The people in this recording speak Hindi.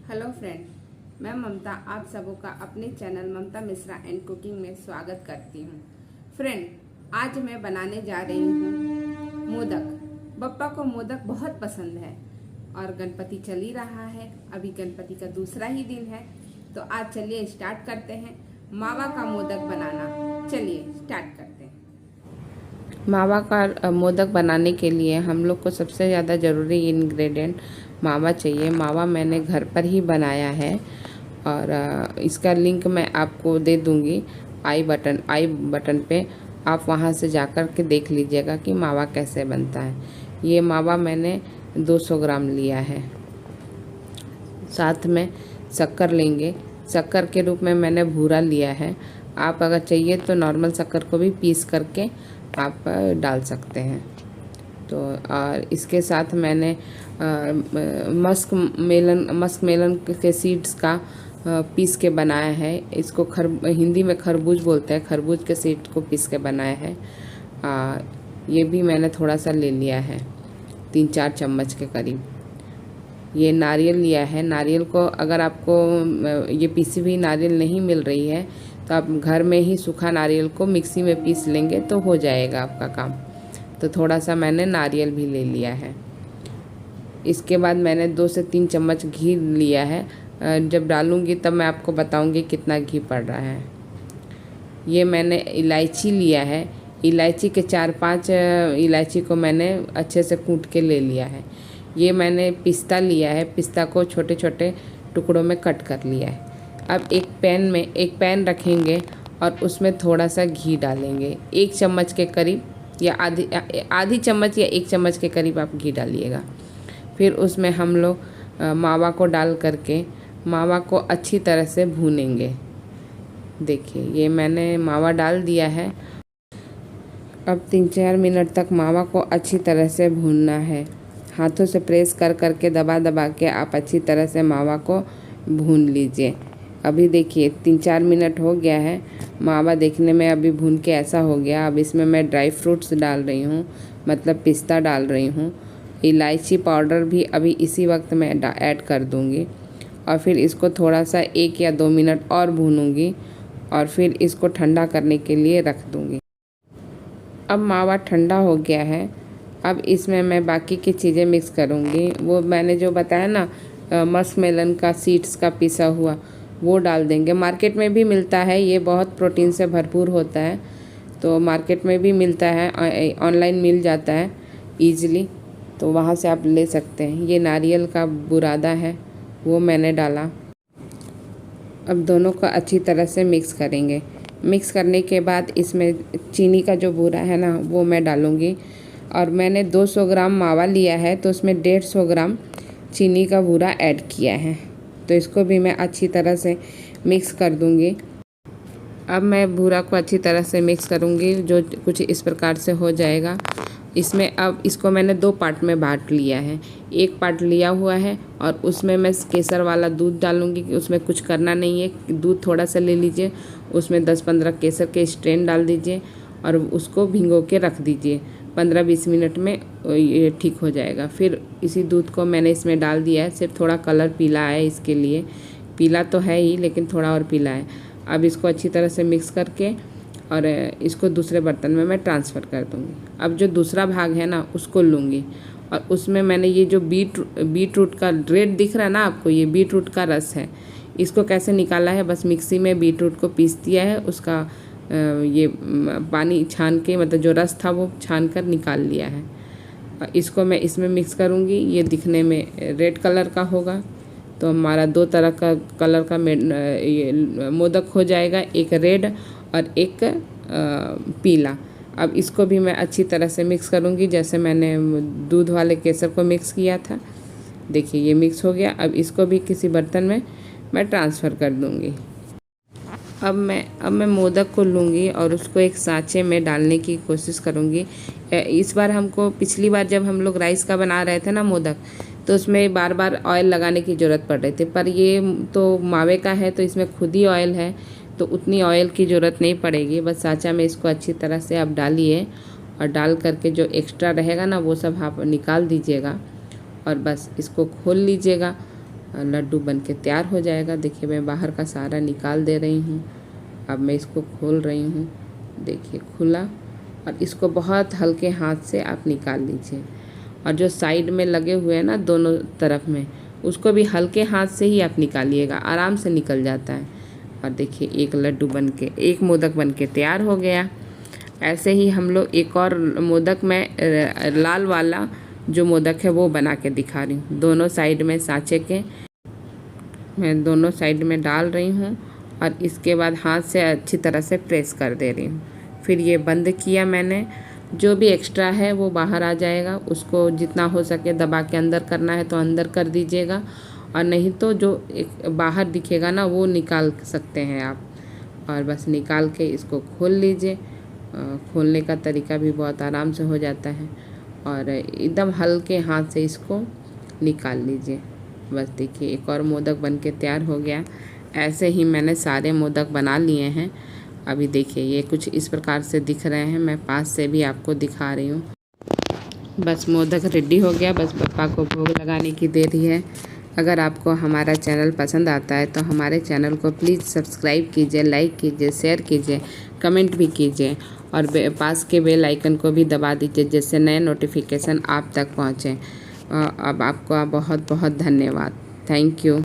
हेलो फ्रेंड, मैं ममता आप सबों का अपने channel Mamta Mishra and cooking में स्वागत करती हूँ। फ्रेंड, आज मैं बनाने जा रही हूँ मोदक। बप्पा को मोदक बहुत पसंद है और गणपति चल ही रहा है। अभी गणपति का दूसरा ही दिन है, तो आज चलिए स्टार्ट करते हैं मावा का मोदक बनाना। चलिए स्टार्ट करते हैं। मावा का मोदक बनाने के लिए हम लोग को सबसे ज़्यादा ज़रूरी इंग्रेडिएंट मावा चाहिए। मावा मैंने घर पर ही बनाया है और इसका लिंक मैं आपको दे दूँगी आई बटन पे। आप वहाँ से जाकर के देख लीजिएगा कि मावा कैसे बनता है। ये मावा मैंने 200 ग्राम लिया है। साथ में शक्कर लेंगे। शक्कर के रूप में मैंने भूरा लिया है। आप अगर चाहिए तो नॉर्मल शक्कर को भी पीस करके आप डाल सकते हैं। तो और इसके साथ मैंने मस्क मेलन के सीड्स का पीस के बनाया है। इसको हिंदी में खरबूज बोलते हैं। खरबूज के सीड को पीस के बनाया है। ये भी मैंने थोड़ा सा ले लिया है, 3-4 चम्मच के करीब। ये नारियल लिया है। नारियल को अगर आपको ये पीसी हुई नारियल नहीं मिल रही है तो आप घर में ही सूखा नारियल को मिक्सी में पीस लेंगे तो हो जाएगा आपका काम। तो थोड़ा सा मैंने नारियल भी ले लिया है। इसके बाद मैंने 2 से 3 चम्मच घी लिया है। जब डालूंगी तब मैं आपको बताऊंगी कितना घी पड़ रहा है। ये मैंने इलायची लिया है। इलायची के 4-5 इलायची को मैंने अच्छे से कूट के ले लिया है। ये मैंने पिस्ता लिया है। पिस्ता को छोटे छोटे टुकड़ों में कट कर लिया है। अब एक पैन रखेंगे और उसमें थोड़ा सा घी डालेंगे। 1 चम्मच के करीब या आधी चम्मच या 1 चम्मच के करीब आप घी डालिएगा। फिर उसमें हम लोग मावा को डाल करके मावा को अच्छी तरह से भूनेंगे। देखिए, ये मैंने मावा डाल दिया है। अब 3-4 मिनट तक मावा को अच्छी तरह से भूनना है। हाथों से प्रेस कर करके दबा के आप अच्छी तरह से मावा को भून लीजिए। अभी देखिए 3-4 मिनट हो गया है। मावा देखने में अभी भून के ऐसा हो गया। अब इसमें मैं ड्राई फ्रूट्स डाल रही हूँ, मतलब पिस्ता डाल रही हूँ। इलायची पाउडर भी अभी इसी वक्त मैं ऐड कर दूँगी और फिर इसको थोड़ा सा 1 या 2 मिनट और भूनूँगी और फिर इसको ठंडा करने के लिए रख दूँगी। अब मावा ठंडा हो गया है। अब इसमें मैं बाकी की चीज़ें मिक्स करूँगी। वो मैंने जो बताया ना, मस्क मेलन का सीड्स का पिसा हुआ, वो डाल देंगे। मार्केट में भी मिलता है। ये बहुत प्रोटीन से भरपूर होता है, तो मार्केट में भी मिलता है, ऑनलाइन मिल जाता है ईज़िली, तो वहाँ से आप ले सकते हैं। ये नारियल का बुरादा है, वो मैंने डाला। अब दोनों को अच्छी तरह से मिक्स करेंगे। मिक्स करने के बाद इसमें चीनी का जो बूरा है ना, वो मैं डालूँगी। और मैंने 200 ग्राम मावा लिया है तो उसमें 150 ग्राम चीनी का बूरा ऐड किया है। तो इसको भी मैं अच्छी तरह से मिक्स कर दूंगी। अब मैं बूरा को अच्छी तरह से मिक्स करूंगी, जो कुछ इस प्रकार से हो जाएगा। इसमें अब इसको मैंने 2 पार्ट में बांट लिया है। 1 पार्ट लिया हुआ है और उसमें मैं केसर वाला दूध डालूंगी। उसमें कुछ करना नहीं है, दूध थोड़ा सा ले लीजिए, उसमें 10-15 केसर के स्ट्रेन डाल दीजिए और उसको भिगो के रख दीजिए। 15-20 मिनट में ये ठीक हो जाएगा। फिर इसी दूध को मैंने इसमें डाल दिया है। सिर्फ थोड़ा कलर पीला है, इसके लिए पीला तो है ही लेकिन थोड़ा और पीला है। अब इसको अच्छी तरह से मिक्स करके और इसको दूसरे बर्तन में मैं ट्रांसफ़र कर दूँगी। अब जो दूसरा भाग है ना, उसको लूँगी और उसमें मैंने ये जो बीट रूट का रेड दिख रहा है ना आपको, ये बीट रूट का रस है। इसको कैसे निकाला है, बस मिक्सी में बीट रूट को पीस दिया है। उसका ये पानी छान के, मतलब जो रस था वो छान कर निकाल लिया है। इसको मैं इसमें मिक्स करूँगी। ये दिखने में रेड कलर का होगा, तो हमारा 2 तरह का कलर का ये मोदक हो जाएगा, एक रेड और एक पीला। अब इसको भी मैं अच्छी तरह से मिक्स करूँगी, जैसे मैंने दूध वाले केसर को मिक्स किया था। देखिए, ये मिक्स हो गया। अब इसको भी किसी बर्तन में मैं ट्रांसफ़र कर दूँगी। अब मैं मोदक को लूँगी और उसको एक सांचे में डालने की कोशिश करूँगी। इस बार हमको, पिछली बार जब हम लोग राइस का बना रहे थे ना मोदक, तो उसमें बार बार ऑयल लगाने की ज़रूरत पड़ रही थी। पर ये तो मावे का है तो इसमें खुद ही ऑयल है, तो उतनी ऑयल की ज़रूरत नहीं पड़ेगी। बस सांचा में इसको अच्छी तरह से आप डालिए और डाल करके जो एक्स्ट्रा रहेगा ना, वो सब आप निकाल दीजिएगा और बस इसको खोल लीजिएगा। लड्डू बन के तैयार हो जाएगा। देखिए मैं बाहर का सारा निकाल दे रही हूँ। अब मैं इसको खोल रही हूँ। देखिए खुला, और इसको बहुत हल्के हाथ से आप निकाल लीजिए। और जो साइड में लगे हुए हैं ना दोनों तरफ में, उसको भी हल्के हाथ से ही आप निकालिएगा, आराम से निकल जाता है। और देखिए एक मोदक बन के तैयार हो गया। ऐसे ही हम लोग एक और मोदक में लाल वाला जो मोदक है वो बना के दिखा रही हूँ। दोनों साइड में सांचे के मैं दोनों साइड में डाल रही हूँ और इसके बाद हाथ से अच्छी तरह से प्रेस कर दे रही हूँ। फिर ये बंद किया मैंने। जो भी एक्स्ट्रा है वो बाहर आ जाएगा। उसको जितना हो सके दबा के अंदर करना है तो अंदर कर दीजिएगा, और नहीं तो जो एक बाहर दिखेगा ना वो निकाल सकते हैं आप। और बस निकाल के इसको खोल लीजिए। खोलने का तरीका भी बहुत आराम से हो जाता है, और एकदम हल्के हाथ से इसको निकाल लीजिए। बस देखिए एक और मोदक बन के तैयार हो गया। ऐसे ही मैंने सारे मोदक बना लिए हैं। अभी देखिए ये कुछ इस प्रकार से दिख रहे हैं। मैं पास से भी आपको दिखा रही हूँ। बस मोदक रेडी हो गया, बस पप्पा को भोग लगाने की देरी है। अगर आपको हमारा चैनल पसंद आता है तो हमारे चैनल को प्लीज़ सब्सक्राइब कीजिए, लाइक कीजिए, शेयर कीजिए, कमेंट भी कीजिए, और पास के बेल आइकन को भी दबा दीजिए जिससे नए नोटिफिकेशन आप तक पहुँचें। अब आपका बहुत बहुत धन्यवाद। Thank you.